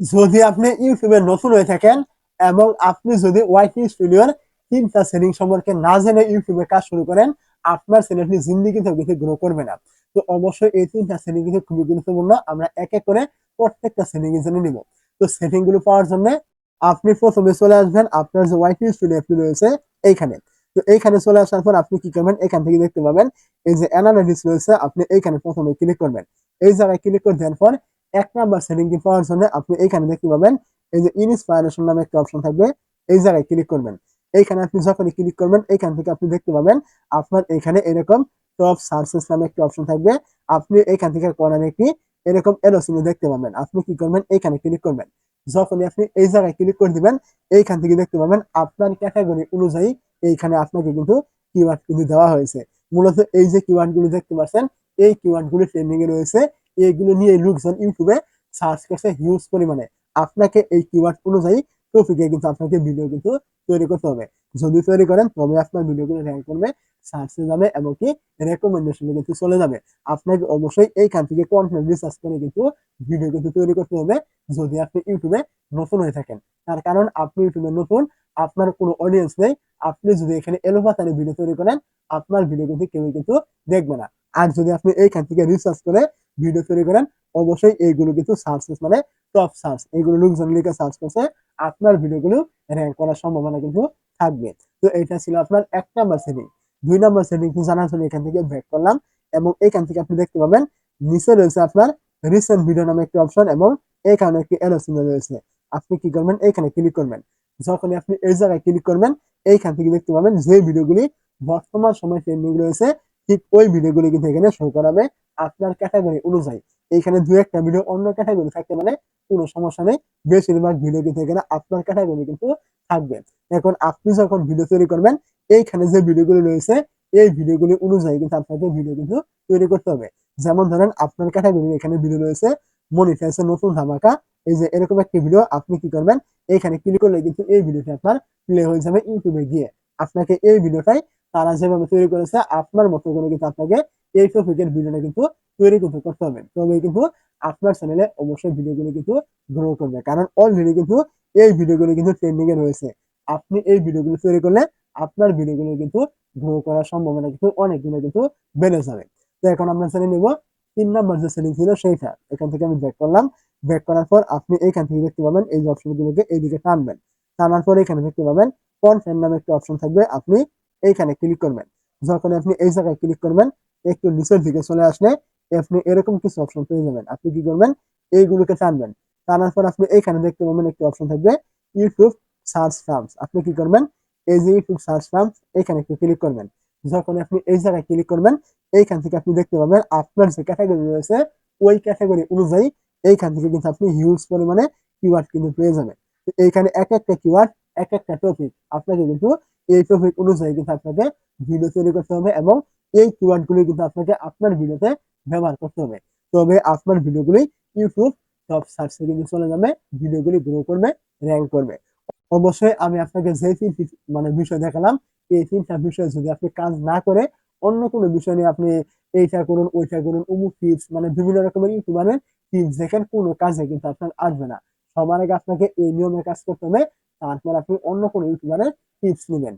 যদি আপনি ইউটিউবে নতুন হয়ে থাকেন এবং আপনি যদি ওয়াইটি স্টুডিওর 3টা সেটিং সম্পর্কে না জেনে ইউটিউবে কাজ শুরু করেন, আপনার চ্যানেলটি জিন্দিগিতে কিন্তু গ্রো করবে না। তো অবশ্যই এই 3টা সেটিং কিন্তু খুবই গুরুত্বপূর্ণ। আমরা এক এক করে প্রত্যেকটা সেটিং জেনে নিব। তো সেটিং গুলো পাওয়ার জন্য আপনি প্রথমে চলে আসবেন আপনার যে ওয়াইটি স্টুডিও অ্যাপটি রয়েছে এইখানে। তো এইখানে চলে আসার পর আপনি কি করবেন, এখান থেকে দেখতে পাবেন এই যে অ্যানালাইটিক্স রয়েছে, আপনি এইখানে প্রথমে ক্লিক করবেন। এই জায়গায় ক্লিক করে দেওয়ার পর 1 নাম্বার সেটিংটি পাওয়ার জন্য আপনি এইখানে দেখতে পাবেন এই যে ইনস্পাইরেশন নামে একটা অপশন থাকবে, এই জায়গায় ক্লিক করবেন। এইখানে আপনি যখনই ক্লিক করবেন এইখান থেকে আপনি দেখতে পাবেন আপনার এখানে এরকম টপ সার্চেস নামে একটা অপশন থাকবে। আপনি এখান থেকে কর্নারে একটি এরকম এরো চিহ্ন দেখতে পাবেন। আপনি কি করবেন, এইখানে ক্লিক করবেন। যখনই আপনি এই জায়গায় ক্লিক করে দিবেন এইখান থেকে দেখতে পাবেন আপনার ক্যাটাগরি অনুযায়ী এইখানে আপনাকে কিন্তু কিওয়ার্ড কিন্তু দেওয়া হয়েছে। মূলত এই যে কিওয়ার্ড গুলো দেখতে পাচ্ছেন এই কিওয়ার্ড গুলো ট্রেন্ডিং এ রয়েছে। এইগুলো নিয়ে লোকজন ইউটিউবে সার্চ করছে হিউজ পরিমাণে। আপনাকে এই কিওয়ার্ড অনুযায়ী টপিকে কিন্তু আপনাকে ভিডিও কিন্তু তৈরি করতে হবে। যদি তৈরি করেন তবে আপনার ভিডিওগুলো র্যাঙ্ক করবে, সার্চে যাবে এবং কি রেকমেন্ডেশনে কিন্তু চলে যাবে। আপনাকে অবশ্যই এইখান থেকে কন্টেন্ট রিসার্চ করে কিন্তু ভিডিও কিন্তু তৈরি করতে হবে যদি আপনি ইউটিউবে নতুন হয়ে থাকেন। তার কারণ আপনি ইউটিউবে নতুন, আপনার কোনো অডিয়েন্স নেই। আপনি যদি এখানে এলোপাতাড়ি ভিডিও তৈরি করেন আপনার ভিডিও কিন্তু কেউ কিন্তু দেখবে না। আর যদি আপনি এইখান থেকে রিসার্চ করে ভিডিও তৈরি করেন অবশ্যই এইগুলো কিন্তু সার্চেস মানে টপ সার্চ, এইগুলো লোকজন লিখে সার্চ করছে, আপনার ভিডিওগুলো র্যাঙ্ক করার সম্ভাবনা কিন্তু থাকবে। তো এটা ছিল আপনার 1 নাম্বার সেটিং। 2 নাম্বার সেটিং জানার জন্য এখান থেকে ব্যাক করলাম এবং এখান থেকে আপনি দেখতে পাবেন নিচে রয়েছে আপনার রিসেন্ট ভিডিও নামে একটি অপশন এবং এখানে একটি এরো চিহ্ন রয়েছে। আপনি কি করবেন, এখানে ক্লিক করবেন। যখনই আপনি এই জায়গায় ক্লিক করবেন এইখান থেকে দেখতে পাবেন যে ভিডিওগুলি বর্তমান সময় ট্রেন্ডিং রয়েছে ঠিক ওই ভিডিওগুলি কিন্তু এখানে শো করাবে আপনার ক্যাটাগরি অনুযায়ী। এইখানে দু একটা ভিডিও অন্য ক্যাটাগরি থাকতে মানে কোনো সমস্যা নেই, বেশিরভাগ ভিডিও কিন্তু এখানে আপনার ক্যাটাগরি কিন্তু থাকবে। এখন আপনি যখন ভিডিও তৈরি করবেন এইখানে যে ভিডিওগুলি রয়েছে এই ভিডিওগুলি অনুযায়ী কিন্তু আপনাকে ভিডিও কিন্তু তৈরি করতে হবে। যেমন ধরেন আপনার ক্যাটাগরি এখানে ভিডিও রয়েছে মনিটাইজের নতুন ধামাকা, এই যে এরকম একটি ভিডিও আপনি কি করবেন এইখানে ক্লিক করলে কিন্তু এই ভিডিওটি আপনার প্লে হয়ে যাবে ইউটিউবে গিয়ে। আপনাকে এই ভিডিওটাই তারা যেভাবে তৈরি করেছে আপনার মতো করে কিন্তু আপনাকে এই টপিকের ভিডিওটা কিন্তু তৈরি কিন্তু করতে হবে। তবে কিন্তু আপনার চ্যানেলে অবশ্যই ভিডিওগুলো কিন্তু গ্রো করবে, কারণ অলরেডি কিন্তু এই ভিডিওগুলো কিন্তু ট্রেন্ডিং এ রয়েছে। আপনি এই ভিডিওগুলো তৈরি করলে আপনার ভিডিওগুলো কিন্তু গ্রো করার সম্ভাবনা কিন্তু অনেক গুলো কিন্তু বেড়ে যাবে। তো এখন আমরা জেনে নিব 3 নাম্বার যে সেটিং ছিল সেইটা। এখান থেকে আমি ব্যাক করলাম। ব্যাক করার পর আপনি এইখান থেকে দেখতে পাবেন এই যে অপশনগুলোকে এইদিকে টানবেন। টানার পর এখানে দেখতে পাবেন কন্টেন্ট নামে একটা অপশন থাকবে, আপনি এইখানে ক্লিক করবেন। যখন আপনি এই জায়গায় ক্লিক করবেন একটু নিচের দিকে চলে আসলে আপনি এরকম কিছু অপশন পেয়ে যাবেন। আপনি কি করবেন, এইগুলোকে টানবেন। টানার পর আপনি এখানে দেখতে পাবেন একটি অপশন থাকবে ইউটিউব সার্চ টার্মস। আপনি কি করবেন, এই যে ইউটিউব সার্চ টার্মস এখানে একটু ক্লিক করবেন। যখন আপনি এই জায়গায় ক্লিক করবেন এইখান থেকে আপনি দেখতে পাবেন আপনার যে ক্যাটাগরি রয়েছে ওই ক্যাটাগরি অনুযায়ী এইখান থেকে কিন্তু আপনি হিউজ পরিমাণে কিওয়ার্ড কিন্তু পেয়ে যাবেন। এইখানে এক একটা কিওয়ার্ড এক একটা টপিক, আপনাকে কিন্তু এই টপিক অনুযায়ী কিন্তু আপনাকে ভিডিও তৈরি করতে হবে এবং এই কিওয়ার্ড গুলি কিন্তু আপনাকে আপনার ভিডিওতে ব্যবহার করতে হবে। তবে আপনার ভিডিওগুলি ইউটিউব টপ সার্চে কিন্তু চলে যাবে, ভিডিওগুলি গ্রো করবে, র্যাঙ্ক করবে। অবশ্যই আমি আপনাকে যে 3টি মানে বিষয় দেখালাম এই 3টা বিষয় যদি আপনি কাজ না করে অন্য কোনো বিষয় নিয়ে আপনি এইটা করুন ওইটা করুন অমুক টিপস মানে বিভিন্ন রকমের ইউটিউবারের টিপস দেখেন কোনো কাজে কিন্তু আপনার আসবে না। সবার আগে আপনাকে এই নিয়মে কাজ করতে হবে, তারপর আপনি অন্য কোনো ইউটিউবারের টিপস নেবেন।